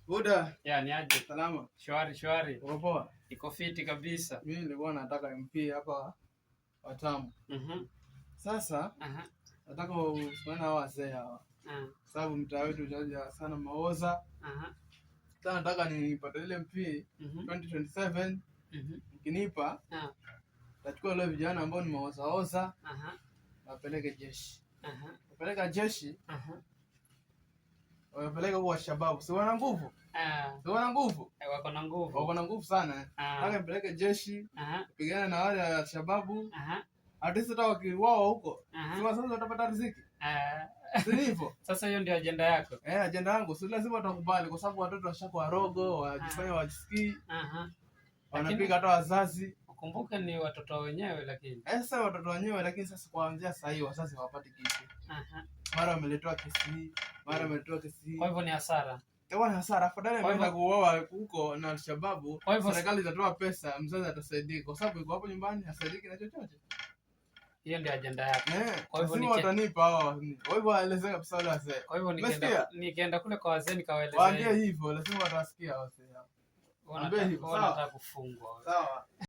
Buda. Ya, ni aje? Salama. Shwari. Uko poa? Iko fiti kabisa. Mimi nilikuwa nataka MP hapa Watamu. Sasa nataka usimame na wazee hawa. Sababu mtaa wetu unaja sana maoza. Sasa nataka nipate ile MP 2027. Ukinipa tachukua wale vijana ambao ni maoza. Napeleke jeshi. Napeleka jeshi. Wapeleka kwa shababu. Si wana nguvu? Si wana nguvu? Wako na nguvu. Wako na nguvu sana. Nataka nipeleke jeshi. Pigana na wale wa shababu. Hata sasa wakiwao huko. Sasa watapata riziki. Si hivyo? Sasa hiyo ndio ajenda yako. Ajenda yangu. Si lazima watakubali kwa sababu watoto washakuwa rogo, wajifanya wajisikii. Wanapiga hata wazazi. Ukumbuke ni watoto wenyewe lakini. Sasa watoto wenyewe lakini sasa kuanzia sasa hivi wazazi hawapati kitu. Mara wameletwa kesi hii, mara wameletwa kesi hii. Kwa hivyo ni hasara. Ni hasara. Afadhali ameenda kuoa huko na Al-Shabaab, serikali itatoa pesa, mzazi atasaidika kwa sababu yuko hapo nyumbani hasaidiki na chochote. Hiyo ndio ajenda yako. Kwa hivyo watanipa hao. Kwa hivyo waelezea kabisa wale wazee. Kwa hivyo nikienda kule kwa wazee nikawaelezea. Waambie hivyo, lazima watasikia wazee hao. Waambie hivyo. Sawa. Wanataka kufungwa. Sawa.